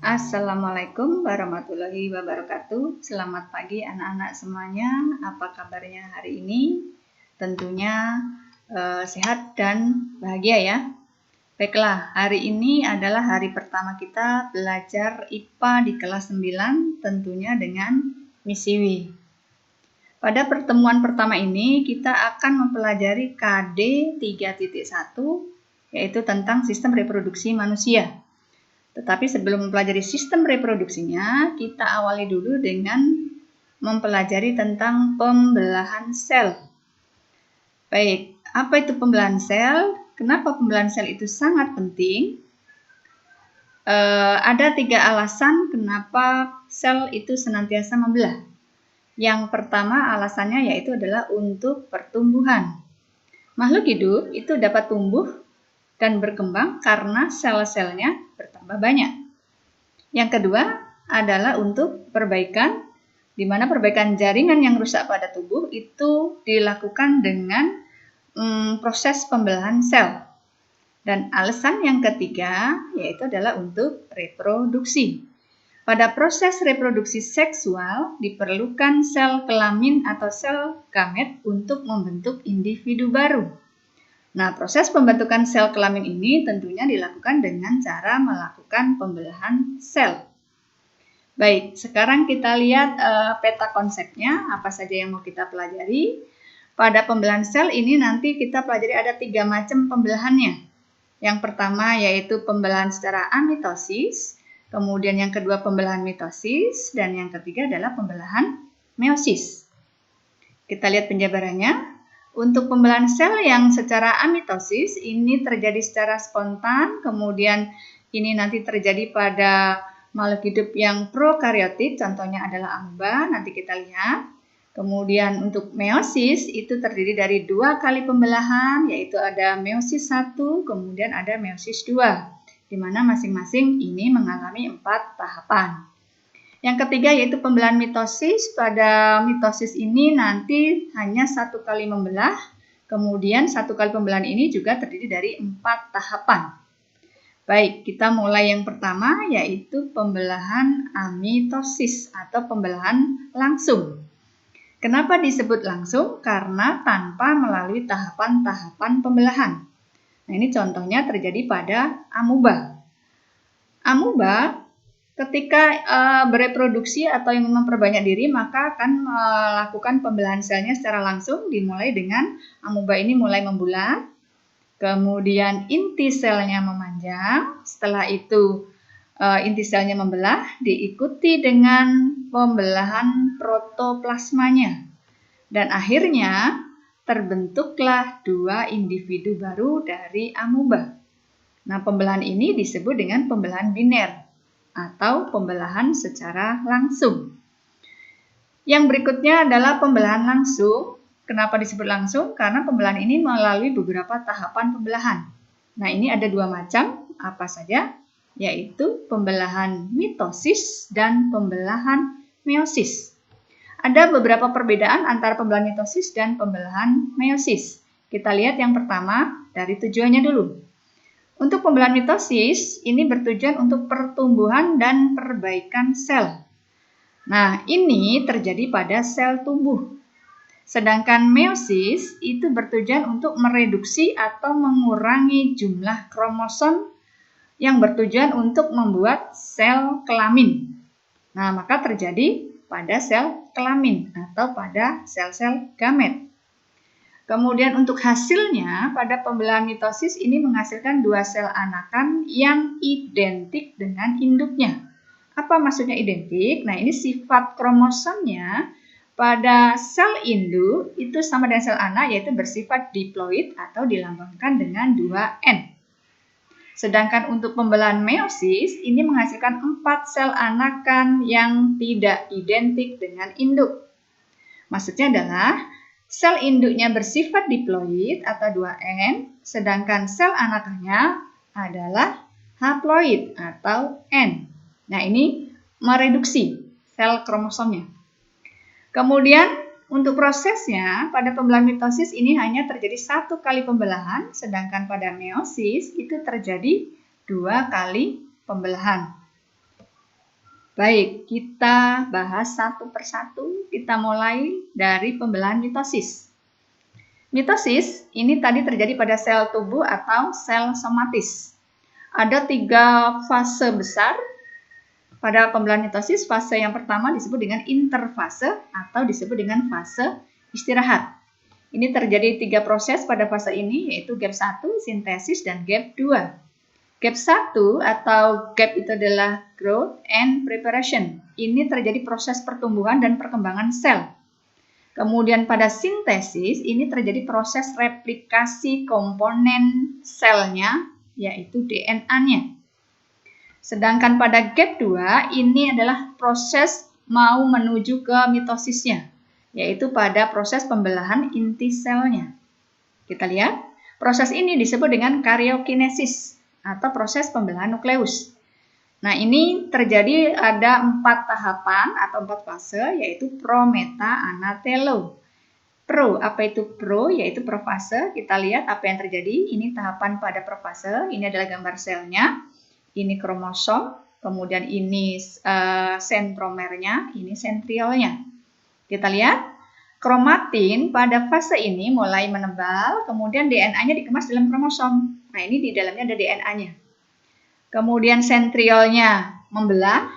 Assalamualaikum warahmatullahi wabarakatuh. Selamat pagi anak-anak semuanya. Apa kabarnya hari ini? Tentunya sehat dan bahagia ya. Baiklah, hari ini adalah hari pertama kita belajar IPA di kelas 9, tentunya dengan Miss Siwi. Pada pertemuan pertama ini kita akan mempelajari KD 3.1, yaitu tentang sistem reproduksi manusia. Tetapi sebelum mempelajari sistem reproduksinya, kita awali dulu dengan mempelajari tentang pembelahan sel. Baik, apa itu pembelahan sel? Kenapa pembelahan sel itu sangat penting? Ada 3 alasan kenapa sel itu senantiasa membelah. Yang pertama alasannya yaitu adalah untuk pertumbuhan. Makhluk hidup itu dapat tumbuh dan berkembang karena sel-selnya bertambah banyak. Yang kedua adalah untuk perbaikan, di mana perbaikan jaringan yang rusak pada tubuh itu dilakukan dengan proses pembelahan sel. Dan alasan yang ketiga yaitu adalah untuk reproduksi. Pada proses reproduksi seksual diperlukan sel kelamin atau sel gamet untuk membentuk individu baru. Nah, proses pembentukan sel kelamin ini tentunya dilakukan dengan cara melakukan pembelahan sel. Baik, sekarang kita lihat peta konsepnya, apa saja yang mau kita pelajari. Pada pembelahan sel ini nanti kita pelajari ada 3 macam pembelahannya. Yang pertama yaitu pembelahan secara amitosis, kemudian yang kedua pembelahan mitosis, dan yang ketiga adalah pembelahan meiosis. Kita lihat penjabarannya. Untuk pembelahan sel yang secara amitosis ini terjadi secara spontan, kemudian ini nanti terjadi pada makhluk hidup yang prokaryotik, contohnya adalah amoeba, nanti kita lihat. Kemudian untuk meiosis itu terdiri dari 2 kali pembelahan, yaitu ada meiosis 1, kemudian ada meiosis 2, di mana masing-masing ini mengalami 4 tahapan. Yang ketiga yaitu pembelahan mitosis. Pada mitosis ini nanti hanya 1 kali membelah, kemudian 1 kali pembelahan ini juga terdiri dari 4 tahapan. Baik, kita mulai yang pertama yaitu pembelahan amitosis atau pembelahan langsung. Kenapa disebut langsung? Karena tanpa melalui tahapan-tahapan pembelahan. Nah, ini contohnya terjadi pada amoeba. Amoeba ketika bereproduksi atau yang memperbanyak diri maka akan melakukan pembelahan selnya secara langsung, dimulai dengan amoeba ini mulai membulat, kemudian inti selnya memanjang, setelah itu inti selnya membelah, diikuti dengan pembelahan protoplasmanya, dan akhirnya terbentuklah 2 individu baru dari amoeba. Nah, pembelahan ini disebut dengan pembelahan biner atau pembelahan secara langsung. Yang berikutnya adalah pembelahan langsung. Kenapa disebut langsung? Karena pembelahan ini melalui beberapa tahapan pembelahan. Nah, ini ada 2 macam, apa saja? Yaitu pembelahan mitosis dan pembelahan meiosis. Ada beberapa perbedaan antara pembelahan mitosis dan pembelahan meiosis. Kita lihat yang pertama dari tujuannya dulu. Untuk pembelahan mitosis, ini bertujuan untuk pertumbuhan dan perbaikan sel. Nah, ini terjadi pada sel tumbuh. Sedangkan meiosis itu bertujuan untuk mereduksi atau mengurangi jumlah kromosom yang bertujuan untuk membuat sel kelamin. Nah, maka terjadi pada sel kelamin atau pada sel-sel gamet. Kemudian untuk hasilnya, pada pembelahan mitosis ini menghasilkan 2 sel anakan yang identik dengan induknya. Apa maksudnya identik? Nah, ini sifat kromosomnya pada sel induk itu sama dengan sel anak, yaitu bersifat diploid atau dilambangkan dengan 2N. Sedangkan untuk pembelahan meiosis ini menghasilkan 4 sel anakan yang tidak identik dengan induk. Maksudnya adalah sel induknya bersifat diploid atau 2N, sedangkan sel anakannya adalah haploid atau N. Nah, ini mereduksi sel kromosomnya. Kemudian untuk prosesnya pada pembelahan mitosis ini hanya terjadi 1 kali pembelahan, sedangkan pada meiosis itu terjadi 2 kali pembelahan. Baik, kita bahas satu persatu. Kita mulai dari pembelahan mitosis. Mitosis ini tadi terjadi pada sel tubuh atau sel somatis. Ada 3 fase besar pada pembelahan mitosis. Fase yang pertama disebut dengan interfase atau disebut dengan fase istirahat. Ini terjadi 3 proses pada fase ini, yaitu gap 1, sintesis, dan gap 2. Gap 1 atau gap itu adalah growth and preparation. Ini terjadi proses pertumbuhan dan perkembangan sel. Kemudian pada sintesis ini terjadi proses replikasi komponen selnya, yaitu DNA-nya. Sedangkan pada gap 2 ini adalah proses mau menuju ke mitosisnya, yaitu pada proses pembelahan inti selnya. Kita lihat, proses ini disebut dengan karyokinesis atau proses pembelahan nukleus. Nah, ini terjadi ada 4 tahapan atau 4 fase, yaitu pro, meta, ana, telo. Pro, apa itu pro? Yaitu profase. Kita lihat apa yang terjadi. Ini tahapan pada profase. Ini adalah gambar selnya. Ini kromosom. Kemudian ini sentromernya. Ini sentriolnya. Kita lihat. Kromatin pada fase ini mulai menebal. Kemudian DNA-nya dikemas dalam kromosom. Nah, ini di dalamnya ada DNA-nya. Kemudian sentriolnya membelah,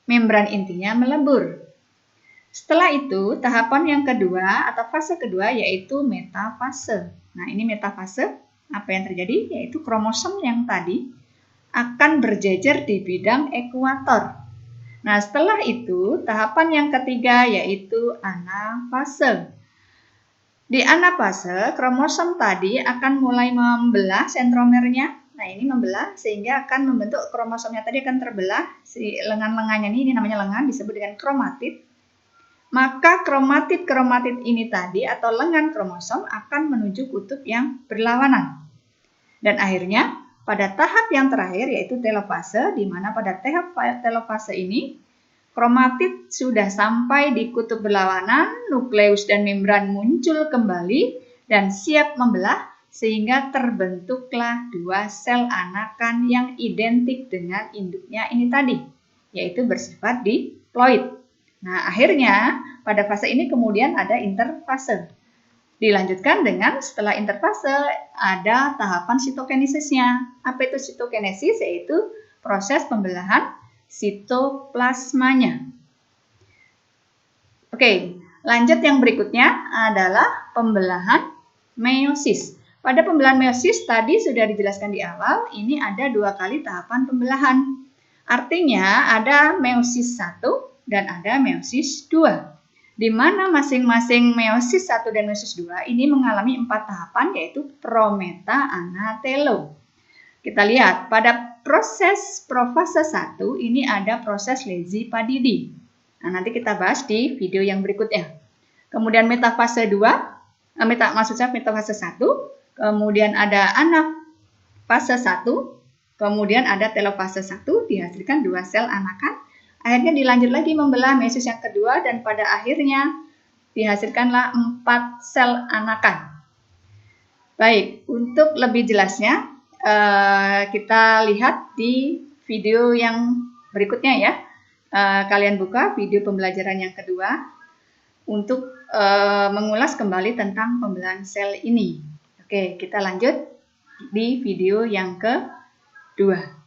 membran intinya melebur. Setelah itu, tahapan yang kedua atau fase kedua yaitu metafase. Nah, ini metafase. Apa yang terjadi? Yaitu kromosom yang tadi akan berjejer di bidang ekuator. Nah, setelah itu, tahapan yang ketiga yaitu anafase. Di anafase, kromosom tadi akan mulai membelah sentromernya. Nah, ini membelah sehingga akan membentuk kromosomnya tadi akan terbelah. Si lengan-lengannya ini namanya lengan, disebut dengan kromatid. Maka kromatid-kromatid ini tadi atau lengan kromosom akan menuju kutub yang berlawanan. Dan akhirnya pada tahap yang terakhir yaitu telofase, di mana pada tahap telofase ini kromatid sudah sampai di kutub berlawanan, nukleus dan membran muncul kembali dan siap membelah sehingga terbentuklah 2 sel anakan yang identik dengan induknya ini tadi, yaitu bersifat diploid. Nah, akhirnya pada fase ini kemudian ada interfase. Dilanjutkan dengan setelah interfase ada tahapan sitokinesisnya. Apa itu sitokinesis? Yaitu proses pembelahan sitoplasmanya. Oke, lanjut yang berikutnya adalah pembelahan meiosis. Pada pembelahan meiosis tadi sudah dijelaskan di awal, ini ada 2 kali tahapan pembelahan. Artinya ada meiosis 1 dan ada meiosis 2. Di mana masing-masing meiosis 1 dan meiosis 2 ini mengalami 4 tahapan yaitu pro, meta, ana, telo. Kita lihat pada proses profase 1 ini ada proses Lezi Padidi. Nah, nanti kita bahas di video yang berikutnya. Kemudian metafase 2, metafase 1, kemudian ada anafase 1, kemudian ada telofase 1, dihasilkan 2 sel anakan. Akhirnya dilanjut lagi membelah meiosis yang kedua dan pada akhirnya dihasilkanlah 4 sel anakan. Baik, untuk lebih jelasnya kita lihat di video yang berikutnya ya. Kalian buka video pembelajaran yang kedua untuk mengulas kembali tentang pembelahan sel ini. Oke, kita lanjut di video yang kedua.